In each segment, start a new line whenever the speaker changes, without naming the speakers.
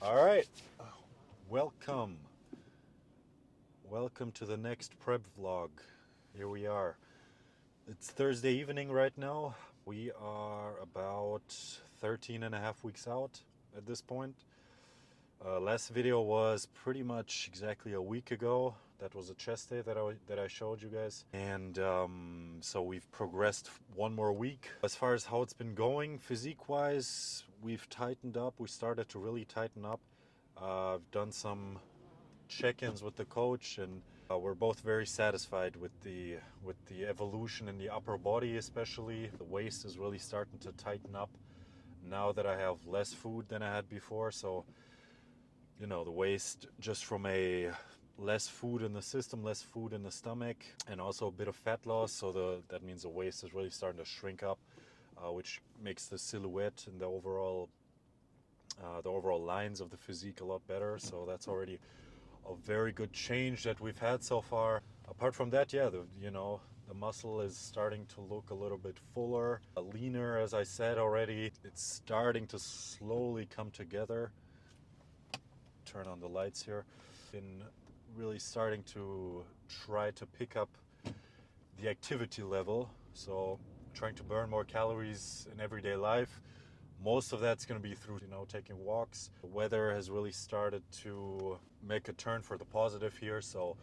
All right, welcome. Welcome to the next prep vlog. Here we are. It's Thursday evening right now. We are about 13 and a half weeks out at this point. Last video was pretty much exactly a week ago. That was a chest day that I showed you guys. And so we've progressed one more week. As far as how it's been going, physique-wise, we've tightened up. We started to really tighten up. I've done some check-ins with the coach, and we're both very satisfied with the evolution in the upper body. Especially the waist is really starting to tighten up now that I have less food than I had before. So the waist, just from a less food in the system, less food in the stomach, and also a bit of fat loss, so that means the waist is really starting to shrink up, which makes the silhouette and the overall lines of the physique a lot better. So that's already a very good change that we've had so far. Apart from that, yeah, the muscle is starting to look a little bit fuller, leaner, as I said already. It's starting to slowly come together. Turn on the lights here. Been really starting to try to pick up the activity level, so trying to burn more calories in everyday life. Most of that's going to be through taking walks. The weather has really started to make a turn for the positive here, so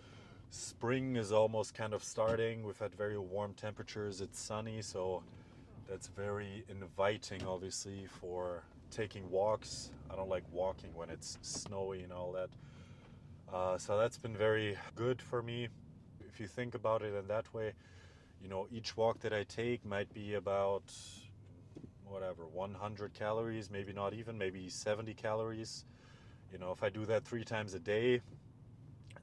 spring is almost kind of starting. We've had very warm temperatures, it's sunny, so that's very inviting, obviously, for taking walks. I don't like walking when it's snowy and all that. So that's been very good for me. If you think about it in that way, each walk that I take might be about 100 calories, maybe not even, maybe 70 calories. If I do that 3 times a day,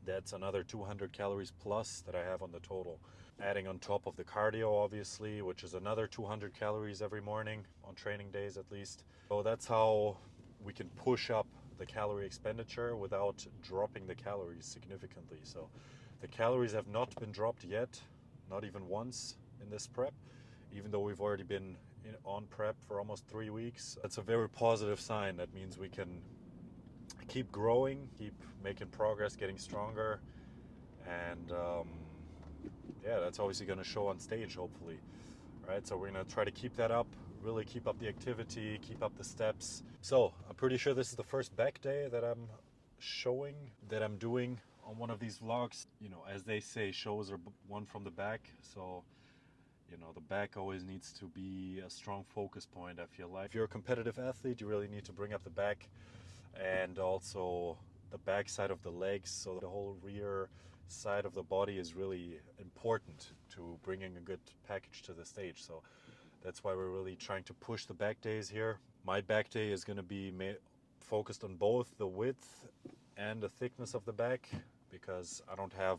that's another 200 calories plus that I have on the total. Adding on top of the cardio, obviously, which is another 200 calories every morning, on training days at least. So that's how we can push up the calorie expenditure without dropping the calories significantly. So the calories have not been dropped yet, not even once in this prep, even though we've already been on prep for almost 3 weeks. That's a very positive sign. That means we can keep growing, keep making progress, getting stronger, and yeah, that's obviously going to show on stage, hopefully. Right, so we're going to try to keep that up, really keep up the activity, keep up the steps. So I'm pretty sure this is the first back day that I'm doing on one of these vlogs. As they say, shows are one from the back, so the back always needs to be a strong focus point, I feel like. If you're a competitive athlete, you really need to bring up the back, and also the back side of the legs. So the whole rear side of the body is really important to bringing a good package to the stage. So that's why we're really trying to push the back days here. My back day is going to be focused on both the width and the thickness of the back, because I don't have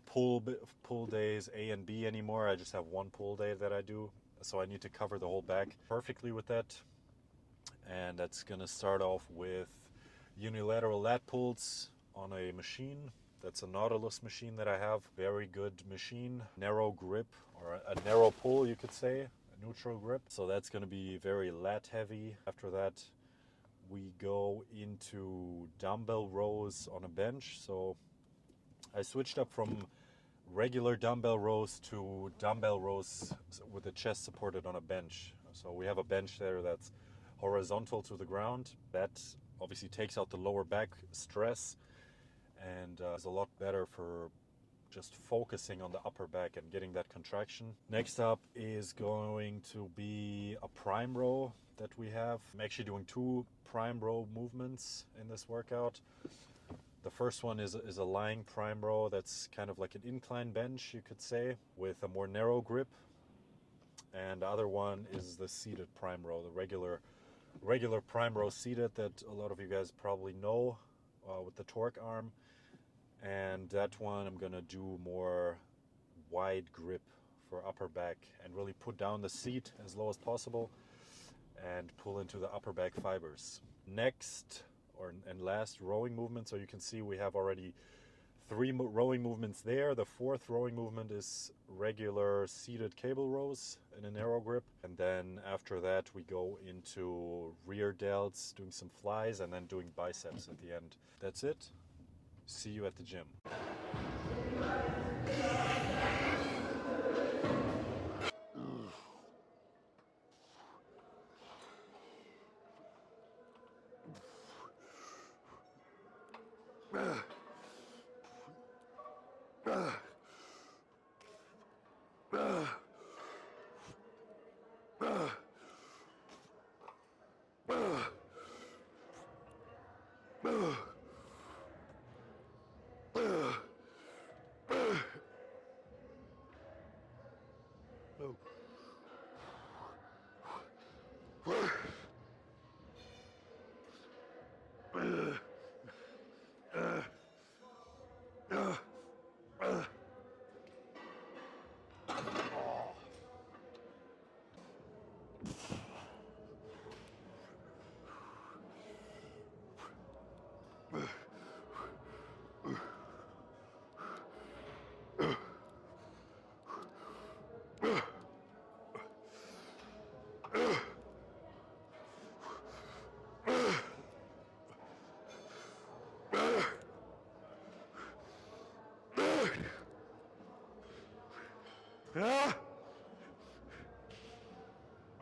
pull days A and B anymore. I just have one pull day that I do, so I need to cover the whole back perfectly with that. And that's gonna start off with unilateral lat pulls on a machine. That's a Nautilus machine that I have. Very good machine, narrow grip, or a narrow pull, you could say, a neutral grip. So that's gonna be very lat heavy. After that, we go into dumbbell rows on a bench. So I switched up from regular dumbbell rows to dumbbell rows with the chest supported on a bench. So we have a bench there that's horizontal to the ground. That obviously takes out the lower back stress, and is a lot better for just focusing on the upper back and getting that contraction. Next up is going to be a prime row that we have. I'm actually doing 2 prime row movements in this workout. The first one is a lying prime row. That's kind of like an incline bench, you could say, with a more narrow grip. And the other one is the seated prime row, the regular prime row seated that a lot of you guys probably know, with the torque arm. And that one I'm gonna do more wide grip for upper back and really put down the seat as low as possible and pull into the upper back fibers. Next and last, rowing movement. So you can see we have already 3 rowing movements there. The fourth rowing movement is regular seated cable rows in a narrow grip. And then after that, we go into rear delts, doing some flies, and then doing biceps at the end. That's it. See you at the gym.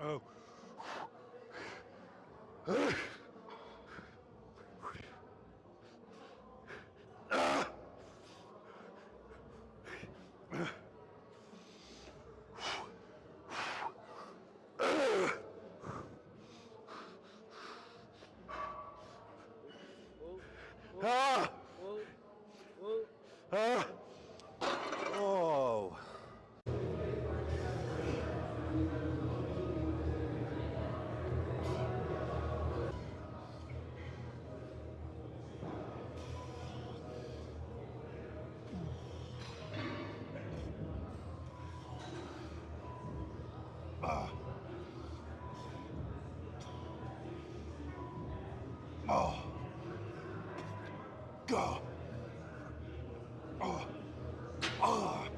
Oh. Oh. Go. Oh. Oh.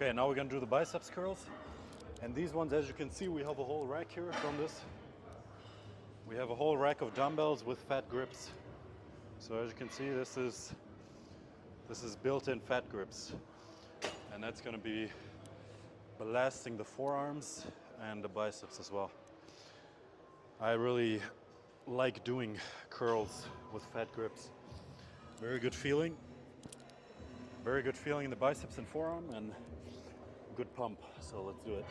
Okay, now we're gonna do the biceps curls. And these ones, as you can see, we have a whole rack here from this. We have a whole rack of dumbbells with fat grips. So as you can see, this is built-in fat grips. And that's gonna be belasting the forearms and the biceps as well. I really like doing curls with fat grips. Very good feeling. Very good feeling in the biceps and forearm, and good pump. So let's do it.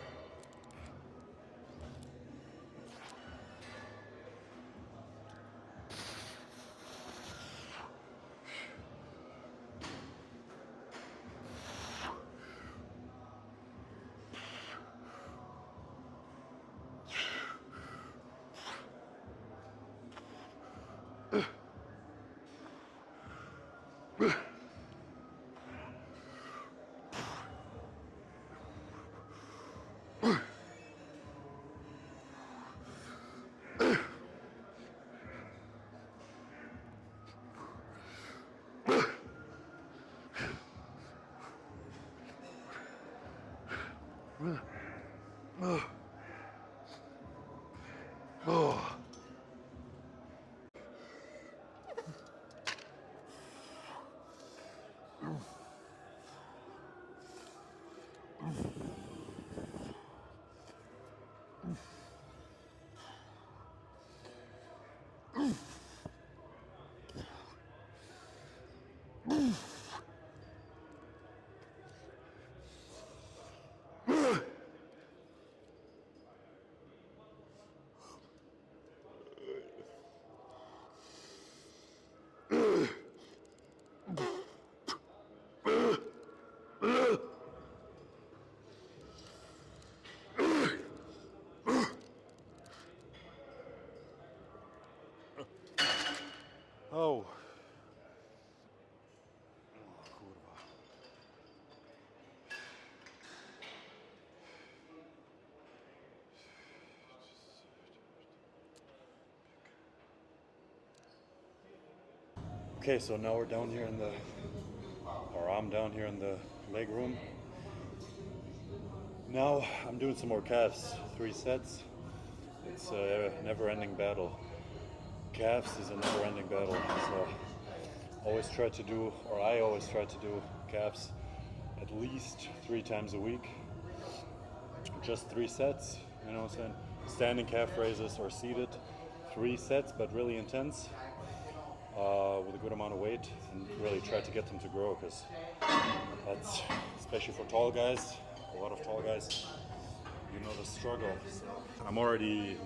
Oh. Okay, so now we're down here in the, or I'm down here in the leg room. Now I'm doing some more calves, 3 sets. It's a never-ending battle. Calves is a never-ending battle, so always try to do, or I always try to do calves at least 3 times a week. Just 3 sets, you know what I'm saying? Standing calf raises or seated, 3 sets, but really intense, with a good amount of weight, and really try to get them to grow, because that's, especially for tall guys, a lot of tall guys, you know the struggle. So I'm already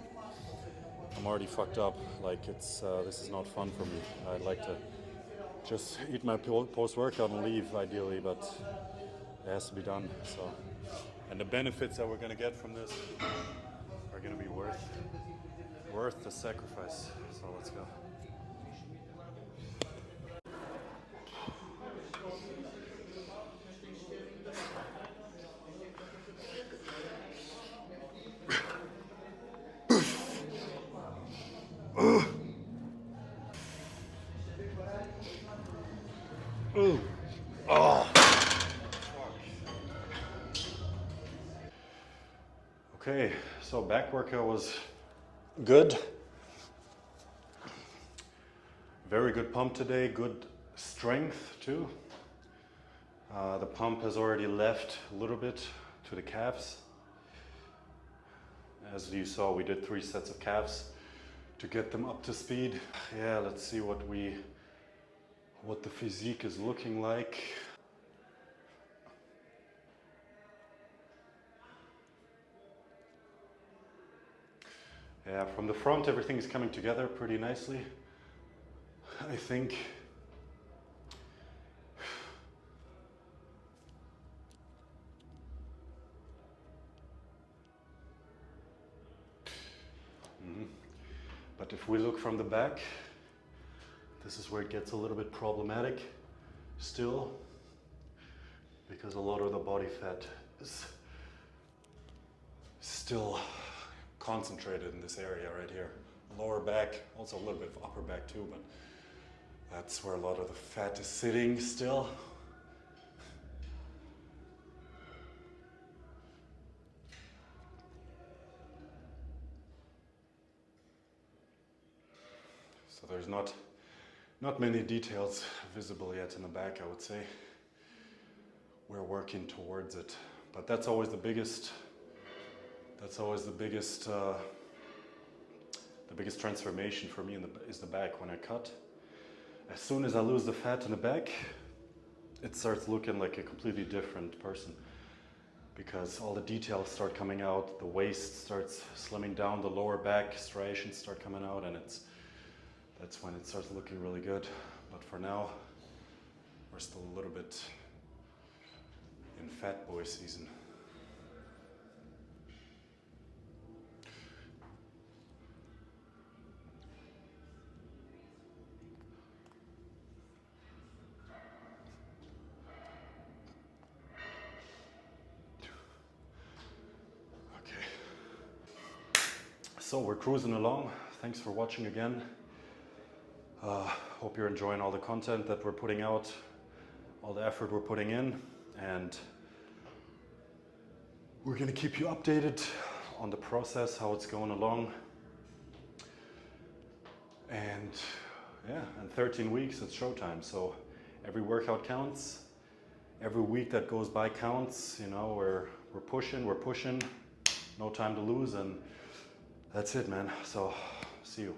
fucked up. Like this is not fun for me. I'd like to just eat my post-workout and leave, ideally, but it has to be done. So, and the benefits that we're gonna get from this are gonna be worth the sacrifice. So let's go. Okay, so back workout was good. Very good pump today, good strength too. The pump has already left a little bit to the calves. As you saw, we did 3 sets of calves to get them up to speed. Yeah, let's see what the physique is looking like. Yeah, from the front everything is coming together pretty nicely, I think. But if we look from the back, this is where it gets a little bit problematic still, because a lot of the body fat is still concentrated in this area right here. Lower back, also a little bit of upper back too, but that's where a lot of the fat is sitting still. So there's not many details visible yet in the back, I would say. We're working towards it, but that's always the biggest transformation for me is the back. When I cut, as soon as I lose the fat in the back, it starts looking like a completely different person, because all the details start coming out, the waist starts slimming down, the lower back striations start coming out, and that's when it starts looking really good. But for now, we're still a little bit in fat boy season. Okay. So we're cruising along. Thanks for watching again. Hope you're enjoying all the content that we're putting out, all the effort we're putting in, and we're going to keep you updated on the process, how it's going along. And yeah, in 13 weeks it's showtime, so every workout counts, every week that goes by counts. You know, we're pushing, no time to lose, and that's it, man. So see you.